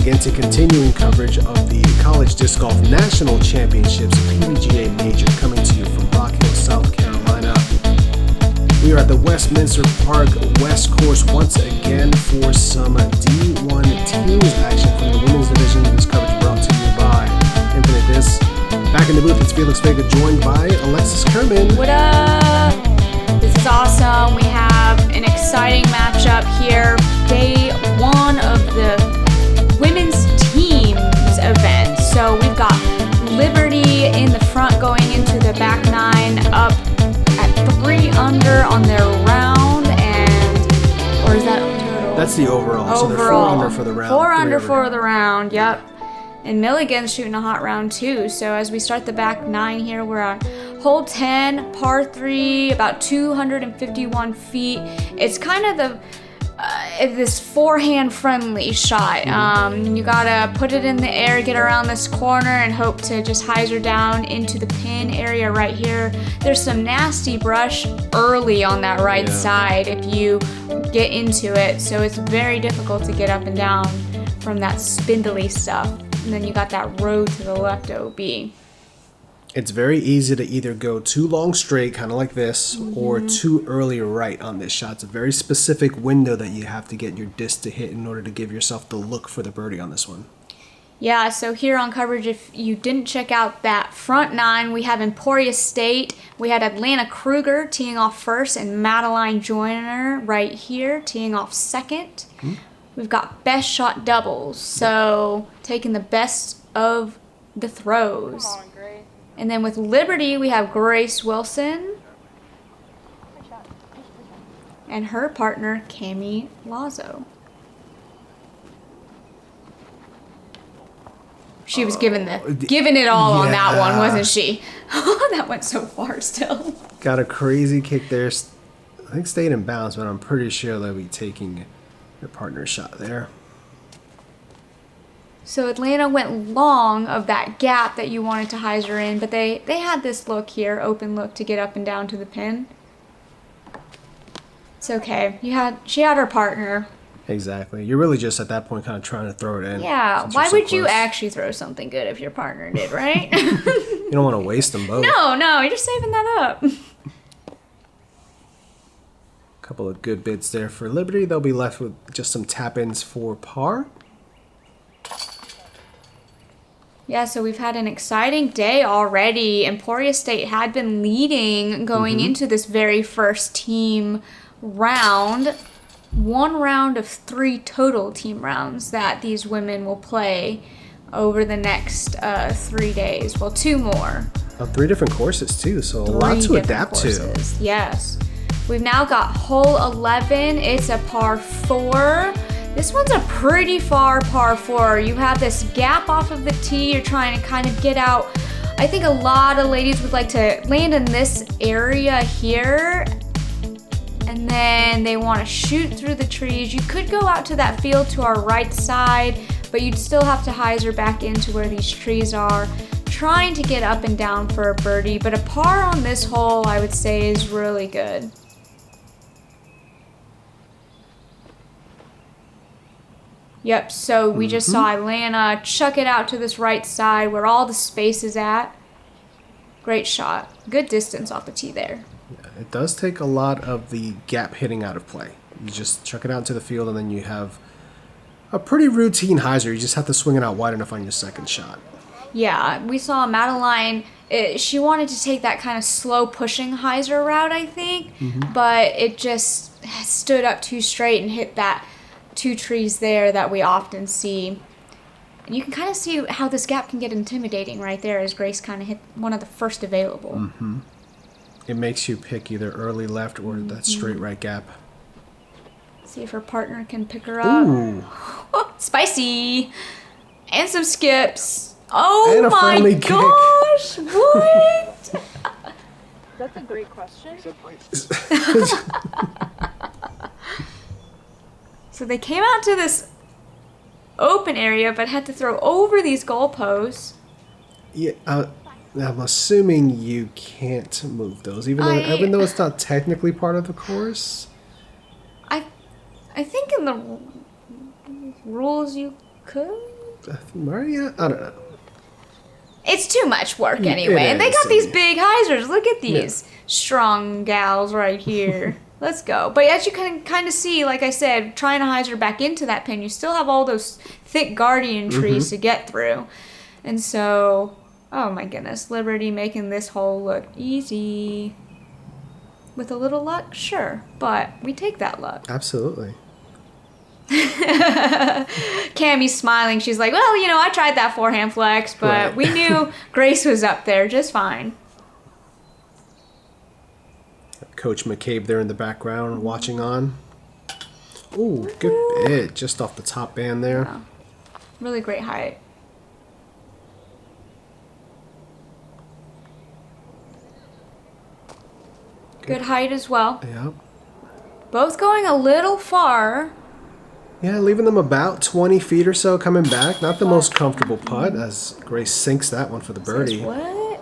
again to continuing coverage of the College Disc Golf National Championships PDGA Major, coming to you from Rock Hill, South Carolina. We are at the Westminster Park West Course once again for some D1 Teams action from the women's division. This coverage brought to you by Infinite Disc. Back in the booth, it's Felix Vega, joined by Alexis Kerman. What up? This is awesome. We have an exciting matchup here. Day one of the women's teams event. So we've got Liberty in the front going into the back nine, up at 3 under on their round, or is that total? That's the overall. So they're 4 under for the round. 4 under for the round, yep. And Milligan's shooting a hot round too. So as we start the back nine here, we're on hole 10, par 3, about 251 feet. It's kind of this forehand friendly shot. You gotta put it in the air, get around this corner, and hope to just hyzer down into the pin area right here. There's some nasty brush early on that right side if you get into it, so it's very difficult to get up and down from that spindly stuff. And then you got that road to the left OB. It's very easy to either go too long straight, kind of like this, or too early right on this shot. It's a very specific window that you have to get your disc to hit in order to give yourself the look for the birdie on this one. Yeah, so here on coverage, if you didn't check out that front nine, we have Emporia State. We had Atlanta Krueger teeing off first, and Madeline Joyner right here teeing off second. We've got best shot doubles, so taking the best of the throws. Come on, Grace. And then with Liberty, we have Grace Wilson and her partner, Cami Lazo. She was giving it all on that one, wasn't she? That went so far still. Got a crazy kick there. I think stayed in bounds, but I'm pretty sure they'll be taking their partner shot there. So Atlanta went long of that gap that you wanted to hyzer in, but they had this look here, open look to get up and down to the pin. It's okay. She had her partner. Exactly. You're really just at that point kind of trying to throw it in. Yeah. Why would you actually throw something good if your partner did, right? You don't want to waste them both. No, you're just saving that up. Couple of good bids there for Liberty. They'll be left with just some tap-ins for par. Yeah, so we've had an exciting day already. Emporia State had been leading going into this very first team round. 1 round of 3 total team rounds that these women will play over the next 3 days. Well, 2 more. 3 different courses too, so a lot to adapt to. Yes. We've now got hole 11. It's a par 4. This one's a pretty far par 4. You have this gap off of the tee. You're trying to kind of get out. I think a lot of ladies would like to land in this area here, and then they want to shoot through the trees. You could go out to that field to our right side, but you'd still have to hyzer back into where these trees are, trying to get up and down for a birdie. But a par on this hole, I would say, is really good. Yep, so we just saw Atlanta chuck it out to this right side where all the space is at. Great shot. Good distance off the tee there. Yeah, it does take a lot of the gap hitting out of play. You just chuck it out to the field, and then you have a pretty routine hyzer. You just have to swing it out wide enough on your second shot. Yeah, we saw Madeline. She wanted to take that kind of slow pushing hyzer route, I think, but it just stood up too straight and hit that 2 trees there that we often see. And you can kind of see how this gap can get intimidating right there as Grace kind of hit one of the first available. It makes you pick either early left or that straight right gap. See if her partner can pick her up. Ooh. Spicy! And some skips. Oh And a my friendly kick. gosh! What? That's a great question. So they came out to this open area, but had to throw over these goalposts. Yeah, I'm assuming you can't move those, even though it's not technically part of the course. I think in the rules you could. Maria? I don't know. It's too much work anyway. And they got these big hyzers. Look at these strong gals right here. Let's go. But as you can kind of see, like I said, trying to hyzer back into that pin, you still have all those thick guardian trees to get through. And so, oh my goodness, Liberty making this hole look easy. With a little luck, sure. But we take that luck. Absolutely. Cami's smiling. She's like, well, you know, I tried that forehand flex, but we knew Grace was up there just fine. Coach McCabe there in the background watching on. Ooh, good bit. Just off the top band there. Wow. Really great height. Good height as well. Yep. Both going a little far. Yeah, leaving them about 20 feet or so coming back. Not the most comfortable putt as Grace sinks that one for the birdie. What?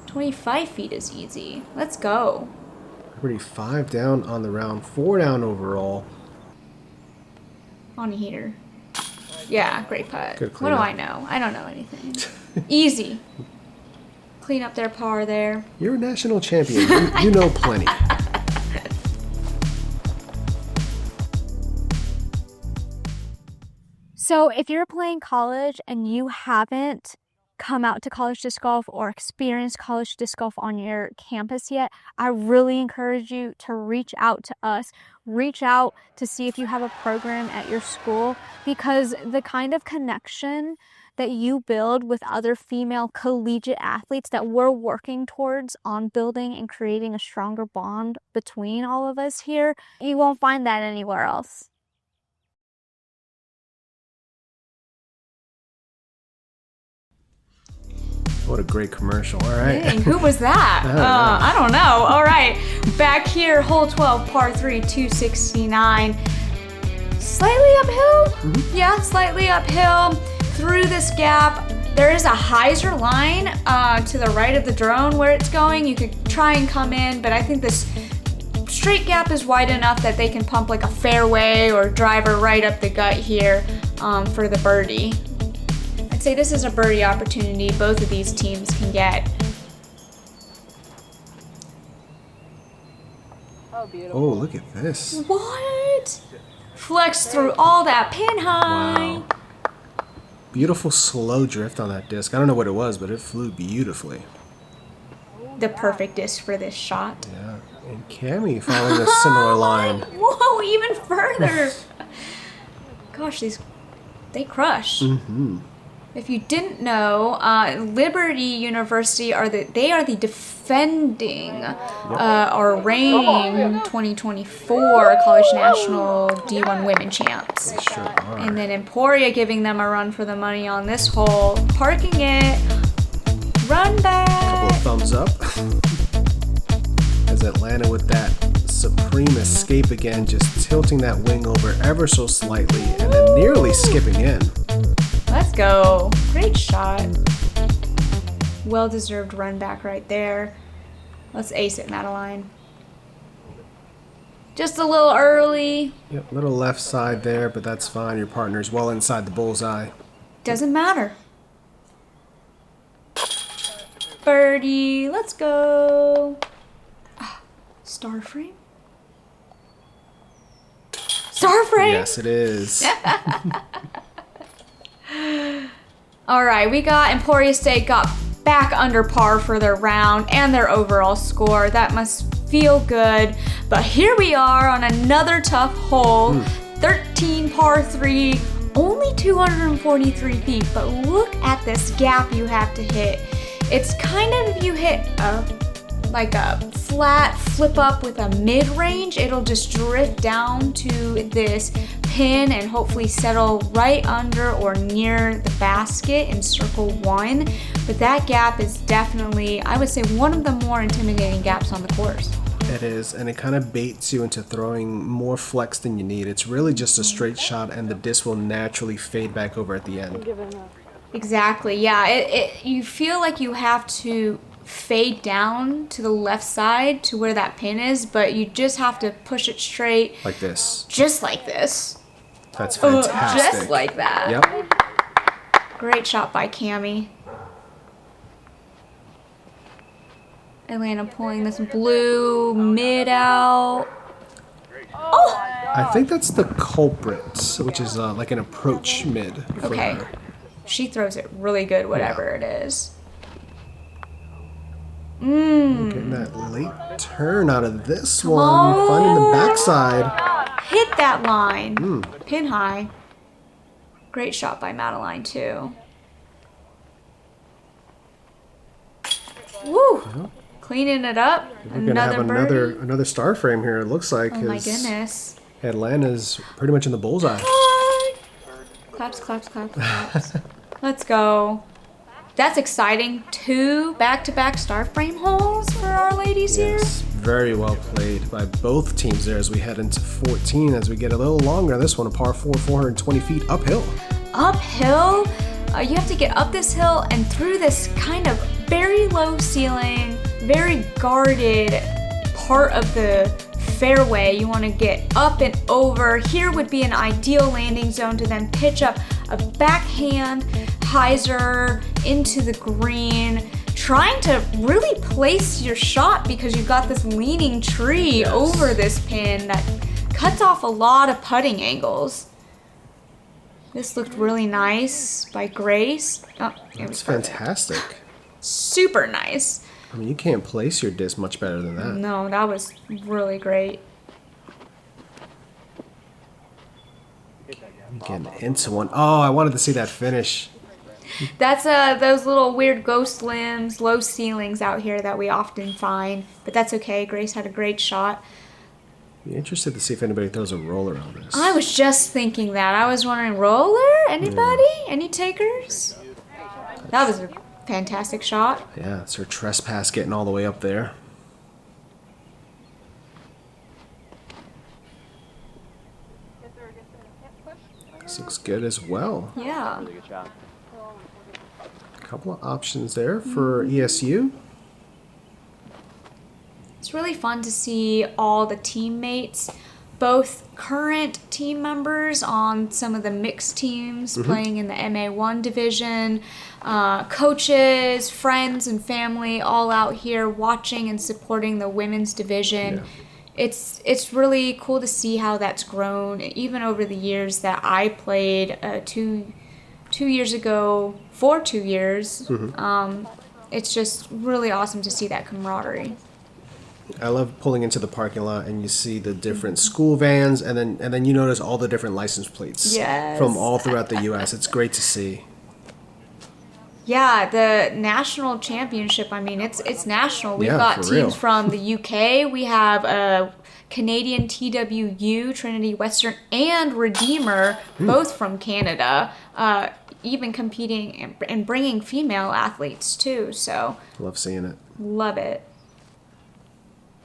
25 feet is easy. Let's go. Birdie 5 down on the round, 4 down overall. On a heater. Yeah, great putt. Good What do cleanup. I know? I don't know anything. Easy. Clean up their par there. You're a national champion. You know plenty. So if you're playing college and you haven't come out to college disc golf or experienced college disc golf on your campus yet, I really encourage you to reach out to us. Reach out to see if you have a program at your school, because the kind of connection that you build with other female collegiate athletes that we're working towards on building and creating a stronger bond between all of us here, you won't find that anywhere else. What a great commercial. All right. Dang, who was that? I don't know. All right. Back here, hole 12, par 3, 269. Slightly uphill? Yeah, slightly uphill. Through this gap, there is a hyzer line to the right of the drone where it's going. You could try and come in, but I think this straight gap is wide enough that they can pump like a fairway or driver right up the gut here for the birdie. I'd say this is a birdie opportunity both of these teams can get. Oh, beautiful. Oh, look at this. What? Flex through all that pin high. Wow. Beautiful slow drift on that disc. I don't know what it was, but it flew beautifully. The perfect disc for this shot. Yeah. And Cami following a similar line. Whoa, even further. Gosh, they crush. If you didn't know, Liberty University are the defending or reigning 2024 College National D1 Women champs. They sure are. And then Emporia giving them a run for the money on this hole, parking it, run back. Couple of thumbs up. As Atlanta with that supreme escape again, just tilting that wing over ever so slightly and then nearly skipping in. Let's go. Great shot. Well-deserved run back right there. Let's ace it, Madeline. Just a little early. Yep, little left side there, but that's fine. Your partner's well inside the bullseye. Doesn't matter. Birdie. Let's go. Star frame? Star frame? Yes, it is. All right, we got Emporia State got back under par for their round and their overall score. That must feel good. But here we are on another tough hole. 13 par 3, only 243 feet. But look at this gap you have to hit. It's kind of, if you hit like a flat flip up with a mid-range, it'll just drift down to this pin and hopefully settle right under or near the basket in circle 1. But that gap is definitely, I would say, one of the more intimidating gaps on the course. It is, and it kind of baits you into throwing more flex than you need. It's really just a straight shot, and the disc will naturally fade back over at the end. Exactly, yeah. You feel like you have to fade down to the left side to where that pin is, but you just have to push it straight. Like this. Just like this. That's fantastic. Just like that. Yep. Great shot by Cami. Atlanta pulling this blue mid out. Oh! I think that's the culprit, which is like an approach mid. For Okay. her. She throws it really good, whatever it is. Getting that late turn out of this one. on. Finding the backside. Hit that line. Pin high. Great shot by Madeline, too. Woo! Cleaning it up. We're gonna have birdie. another star frame here. It looks like. Oh my goodness. Atlanta's pretty much in the bullseye. Claps, claps, claps, claps. Let's go. That's exciting. 2 back-to-back star frame holes for our ladies Yes, very well played by both teams there as we head into 14. As we get a little longer, this one a par 4, 420 feet uphill. here. Uphill. You have to get up this hill and through this kind of very low ceiling, very guarded part of the fairway. You want to get up and over. Here would be an ideal landing zone to then pitch up a backhand hyzer into the green, trying to really place your shot because you've got this leaning tree over this pin that cuts off a lot of putting angles. This looked really nice by Grace. Oh, it was It's fantastic. super nice. I mean, you can't place your disc much better than that. No, that was really great. Getting into one. Oh, I wanted to see that finish. That's those little weird ghost limbs, low ceilings out here that we often find, but that's okay. Grace had a great shot. Be interested to see if anybody throws a roller on this. I was just thinking that. I was wondering, roller? Anybody? Any takers? That was a fantastic shot. Yeah, it's her trespass getting all the way up there. This looks good as well. Yeah. A couple of options there for ESU. It's really fun to see all the teammates, both current team members on some of the mixed teams playing in the MA1 division, coaches, friends, and family all out here watching and supporting the women's division. Yeah. It's really cool to see how that's grown, even over the years that I played 2 years ago, for 2 years. It's just really awesome to see that camaraderie. I love pulling into the parking lot and you see the different school vans and then you notice all the different license plates Yes. from all throughout the US. It's great to see. Yeah, the national championship, I mean, it's national. We've Yeah, got for teams real. from the UK. We have Canadian TWU, Trinity Western, and Redeemer, both from Canada, even competing and bringing female athletes too. So, Love seeing it. love it.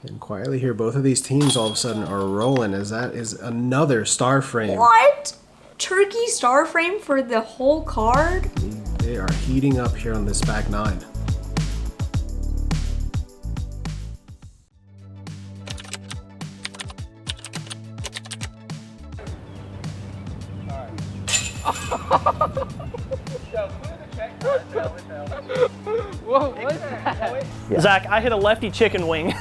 And quietly here, both of these teams all of a sudden are rolling as that is another star frame. What? Turkey star frame for the whole card? They are heating up here on this back nine. Whoa, what's that? Zach, I hit a lefty chicken wing.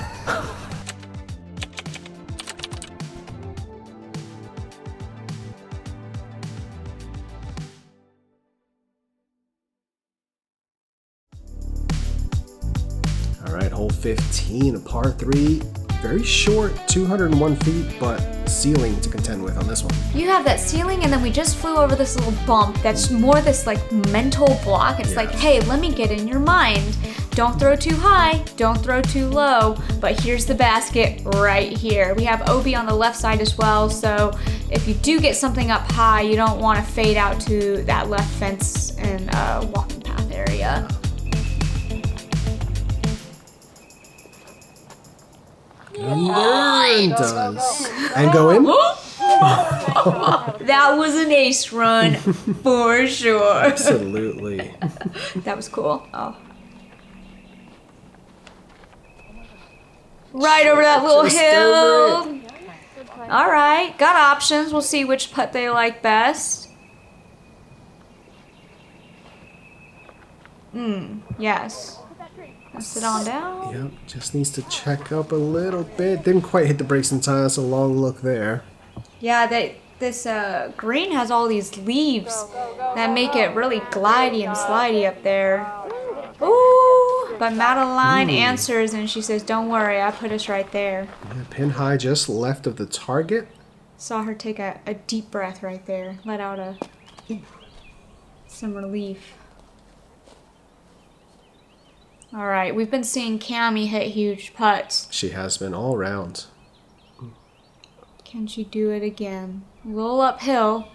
All right, hole 15, a par 3. Very short, 201 feet, but ceiling to contend with on this one. You have that ceiling, and then we just flew over this little bump that's more this like mental block. It's like, hey, let me get in your mind. Don't throw too high, don't throw too low, but here's the basket right here. We have OB on the left side as well, so if you do get something up high, you don't want to fade out to that left fence and walking path area. And there it does. And go in? That was an ace run for sure. Absolutely. That was cool. Oh. Right over that little Just hill. over All right, got options. We'll see which putt they like best. Yes. Let's sit on down. Yep, just needs to check up a little bit. Didn't quite hit the brakes in time. That's a long look there. Yeah, this green has all these leaves that make it really glidey and slidey up there. Ooh, but Madeline answers and she says, "Don't worry, I put us right there." Yeah, pin high just left of the target. Saw her take a deep breath right there. Let out some relief. All right, we've been seeing Cami hit huge putts. She has been all round. Can she do it again? Roll uphill.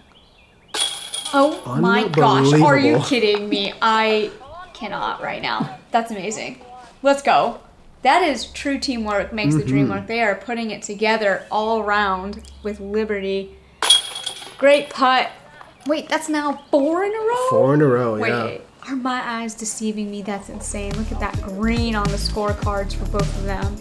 Oh my gosh, are you kidding me? I cannot right now. That's amazing. Let's go. That is true teamwork makes the dream work. They are putting it together all round with Liberty. Great putt. Wait, that's now 4 in a row? 4 in a row, yeah. Wait, are my eyes deceiving me? That's insane. Look at that green on the scorecards for both of them.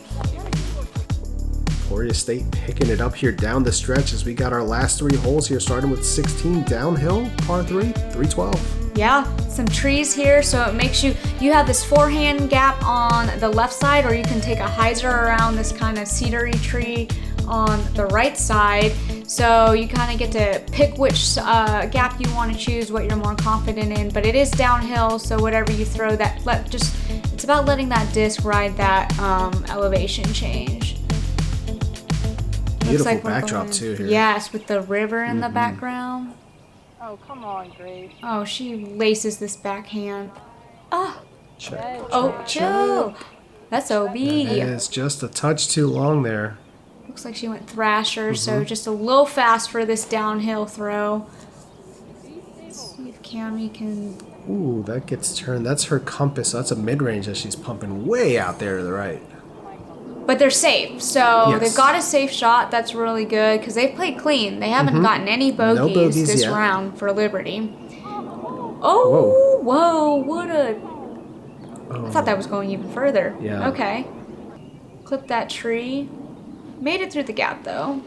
Emporia State picking it up here down the stretch as we got our last 3 holes here, starting with 16 downhill, par 3, 312. Yeah, some trees here, so it makes you have this forehand gap on the left side, or you can take a hyzer around this kind of cedary tree on the right side. So you kind of get to pick which gap you want to choose, what you're more confident in. But it is downhill, so whatever you throw, it's about letting that disc ride that elevation change. Beautiful Looks like backdrop too here. Yes, with the river in the background. Oh, come on, Grace. Oh, she laces this backhand. Ah. Check. Oh, chill. That's OB. It is just a touch too long there. Looks like she went thrasher, so just a little fast for this downhill throw. Let's see if Cami can... Ooh, that gets turned. That's her compass. So that's a mid-range that she's pumping way out there to the right. But they're safe, so Yes. they've got a safe shot. That's really good, because they've played clean. They haven't gotten any bogeys, bogeys this yet. round for Liberty. Oh, whoa, what a... I thought that was going even further. Yeah. Okay. Clip that tree. Made it through the gap, though.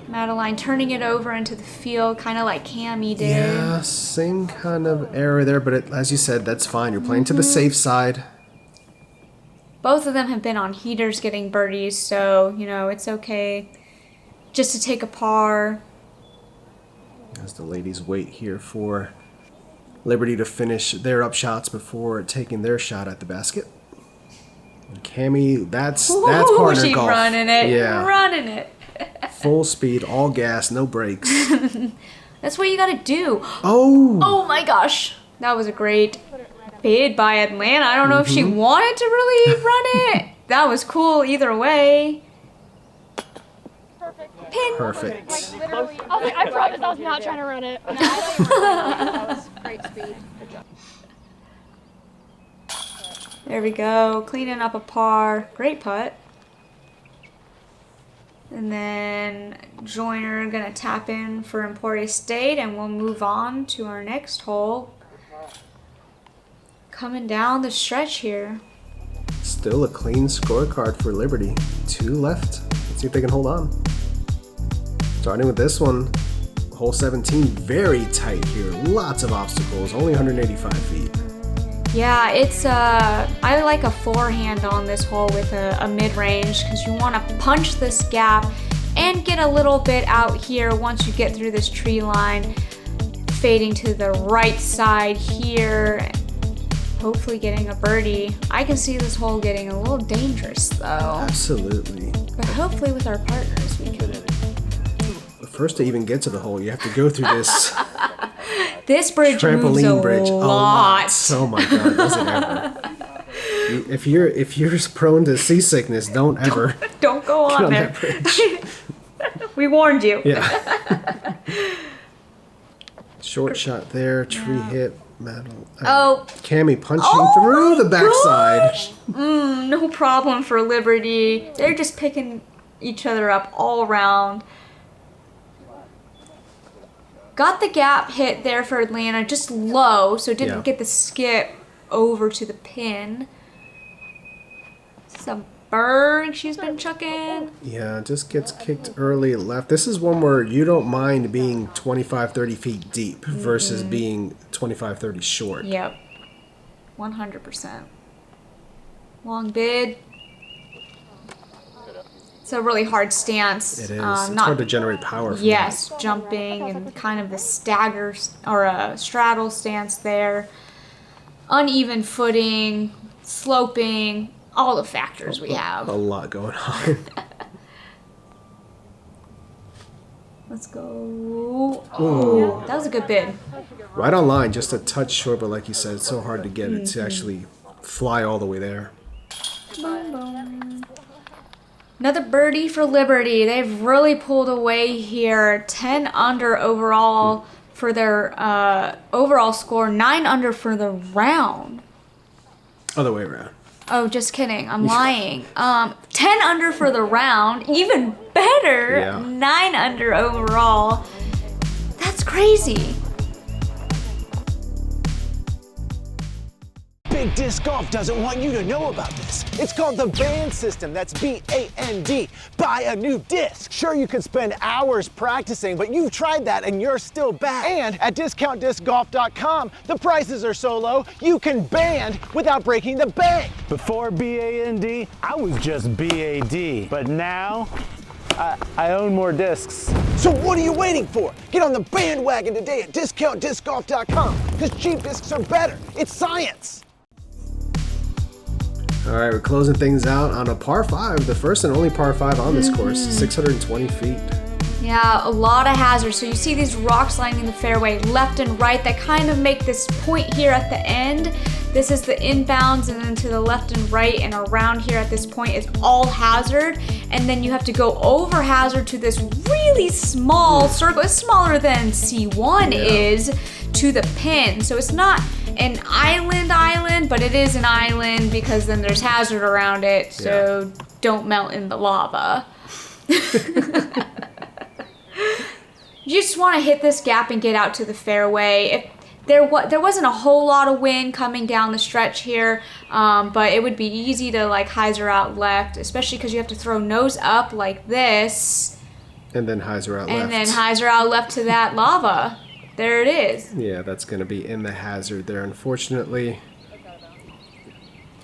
Madeline turning it over into the field, kind of like Cami did. Yeah, same kind of error there, but as you said, that's fine. You're playing to the safe side. Both of them have been on heaters getting birdies, so, it's okay just to take a par. As the ladies wait here for Liberty to finish their up shots before taking their shot at the basket. And Cami, that's partner She's golf. running it. Yeah. Running it. Full speed, all gas, no brakes. That's what you gotta do. Oh! Oh my gosh. That was a great bid by Atlanta. I don't know if she wanted to really run it. That was cool either way. Pin. Perfect. Literally. I promise I was not trying to run it. That was great speed. Good job. There we go. Cleaning up a par. Great putt. And then Joyner gonna tap in for Emporia State, and we'll move on to our next hole. Coming down the stretch here. Still a clean scorecard for Liberty. 2 left. Let's see if they can hold on. Starting with this one, hole 17, very tight here. Lots of obstacles, only 185 feet. Yeah, it's I like a forehand on this hole with a mid-range, because you want to punch this gap and get a little bit out here once you get through this tree line, fading to the right side here, hopefully getting a birdie. I can see this hole getting a little dangerous though. Absolutely. But hopefully with our partners we can. But first to even get to the hole, you have to go through this This bridge moves a trampoline bridge. lot. Oh my god, does it ever. If you're prone to seasickness, don't ever Don't go get on on there. that bridge. We warned you. Yeah. Short shot there, tree hit. Madeline. Oh. Cami punching through the backside. No problem for Liberty. They're just picking each other up all around. Got the gap hit there for Atlanta, just low, so didn't get the skip over to the pin. Some Berg she's been chucking. Yeah, just gets kicked early left. This is one where you don't mind being 25, 30 feet deep versus being 25, 30 short. Yep. 100%. Long bid. It's a really hard stance. It is. It's hard to generate power from Yes, jumping and kind of the stagger or a straddle stance there. Uneven footing, sloping, all the factors we have. A lot going on. Let's go. Oh, that was a good bid. Right on line, just a touch short, but like you said, it's so hard to get it to actually fly all the way there. Boom, boom. Another birdie for Liberty. They've really pulled away here. 10 under overall for their overall score. 9 under for the round. Other way around. Oh, just kidding. I'm lying. 10 under for the round. Even better. Yeah. 9 under overall. That's crazy. Big Disc Golf doesn't want you to know about this. It's called the band system. That's B-A-N-D. Buy a new disc. Sure, you could spend hours practicing, but you've tried that and you're still back. And at discountdiscgolf.com, the prices are so low, you can band without breaking the bank. Before B-A-N-D, I was just B-A-D. But now, I own more discs. So what are you waiting for? Get on the bandwagon today at discountdiscgolf.com, because cheap discs are better. It's science. All right, we're closing things out on a par 5, the first and only par 5 on this course, 620 feet. Yeah, a lot of hazards. So you see these rocks lining the fairway left and right that kind of make this point here at the end. This is the inbounds, and then to the left and right and around here at this point is all hazard. And then you have to go over hazard to this really small circle. It's smaller than C1 is to the pin. So it's not an island, but it is an island because then there's hazard around it. So don't melt in the lava. You just want to hit this gap and get out to the fairway. If there wasn't a whole lot of wind coming down the stretch here, but it would be easy to like hyzer out left, especially because you have to throw nose up like this. And then hyzer out left. And then hyzer out left to that lava. There it is. Yeah, that's going to be in the hazard there, unfortunately.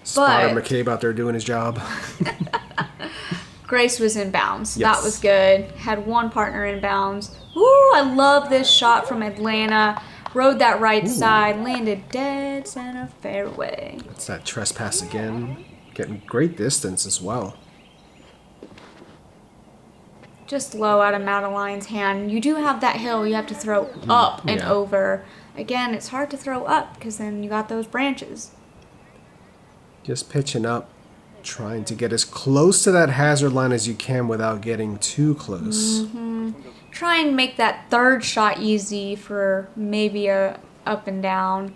Spotter McCabe out there doing his job. Grace was in bounds. Yes. That was good. Had one partner in bounds. Ooh, I love this shot from Atlanta. Rode that right side, landed dead center fairway. It's that trespass again. Getting great distance as well. Just low out of Madeline's hand. You do have that hill you have to throw up and over. Again, it's hard to throw up because then you got those branches. Just pitching up, trying to get as close to that hazard line as you can without getting too close. Try and make that third shot easy for maybe a up and down.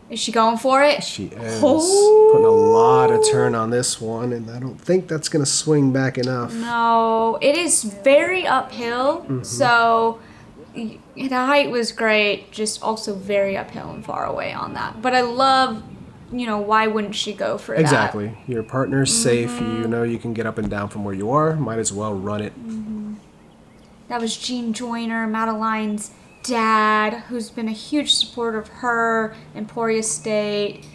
Is she going for it? She is. Putting a lot of turn on this one, and I don't think that's going to swing back enough. No, it is very uphill, so the height was great, just also very uphill and far away on that. But I love, why wouldn't she go for that? Exactly. Your partner's safe. You know you can get up and down from where you are. Might as well run it. That was Gene Joyner, Madeline's dad, who's been a huge supporter of her, Emporia State.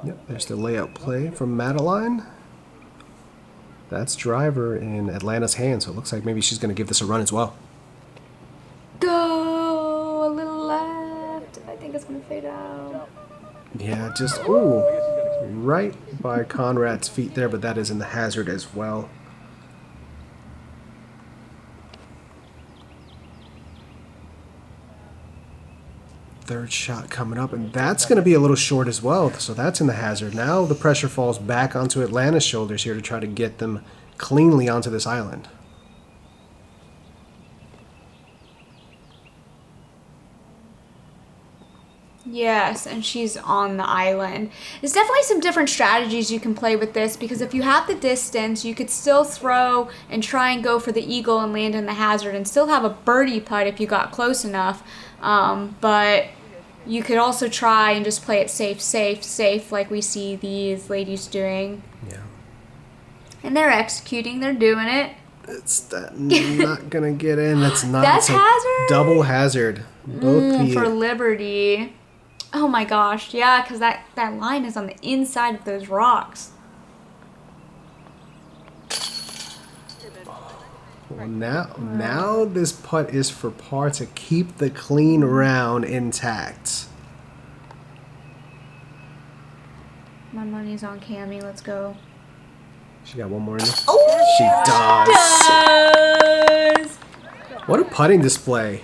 Yep, there's the layout play from Madeline. That's driver in Atlanta's hand, so it looks like maybe she's going to give this a run as well. Go a little left. I think it's going to fade out. Yeah, just, ooh, right by Conrad's feet there, but that is in the hazard as well. Third shot coming up, and that's going to be a little short as well, so that's in the hazard. Now the pressure falls back onto Atlanta's shoulders here to try to get them cleanly onto this island. Yes, and she's on the island. There's definitely some different strategies you can play with this, because if you have the distance, you could still throw and try and go for the eagle and land in the hazard and still have a birdie putt if you got close enough. But You could also try and just play it safe, like we see these ladies doing. Yeah. And they're executing, they're doing it. It's not gonna get in. That's not. That's hazard? Double hazard. Both for Liberty. Oh my gosh, yeah, because that line is on the inside of those rocks. Well, now this putt is for par to keep the clean round intact. My money's on Cami. Let's go. She got one more in there. Oh, she does. What a putting display.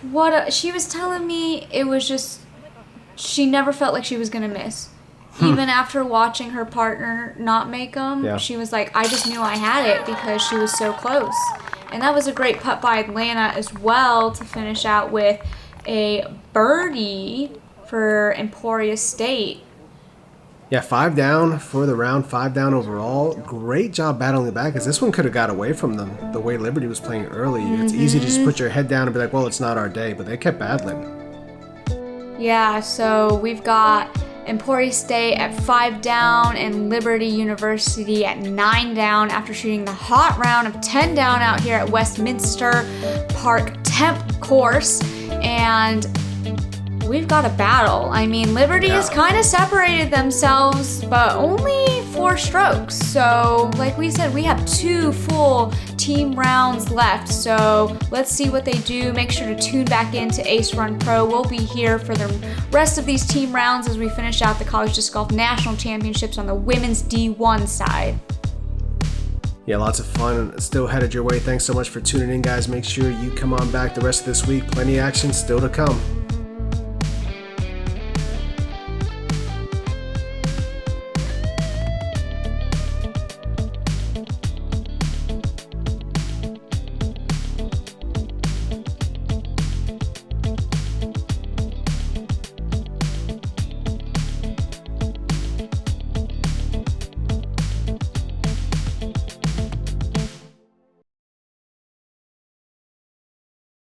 She was telling me it was just, she never felt like she was going to miss. Even after watching her partner not make them, she was like, I just knew I had it because she was so close. And that was a great putt by Atlanta as well to finish out with a birdie for Emporia State. Yeah, 5 down for the round, 5 down overall. Great job battling back, because this one could have got away from them the way Liberty was playing early. It's easy to just put your head down and be like, well, it's not our day, but they kept battling. Yeah, so we've got Emporia State at 5 down and Liberty University at 9 down after shooting the hot round of 10 down out here at Westminster Park Temp course. And we've got a battle. I mean, Liberty has kind of separated themselves, but only 4 strokes. So, like we said, we have 2 full team rounds left. So, let's see what they do. Make sure to tune back into Ace Run Pro. We'll be here for the rest of these team rounds as we finish out the College Disc Golf National Championships on the women's D1 side. Yeah, lots of fun still headed your way. Thanks so much for tuning in, guys. Make sure you come on back the rest of this week. Plenty of action still to come.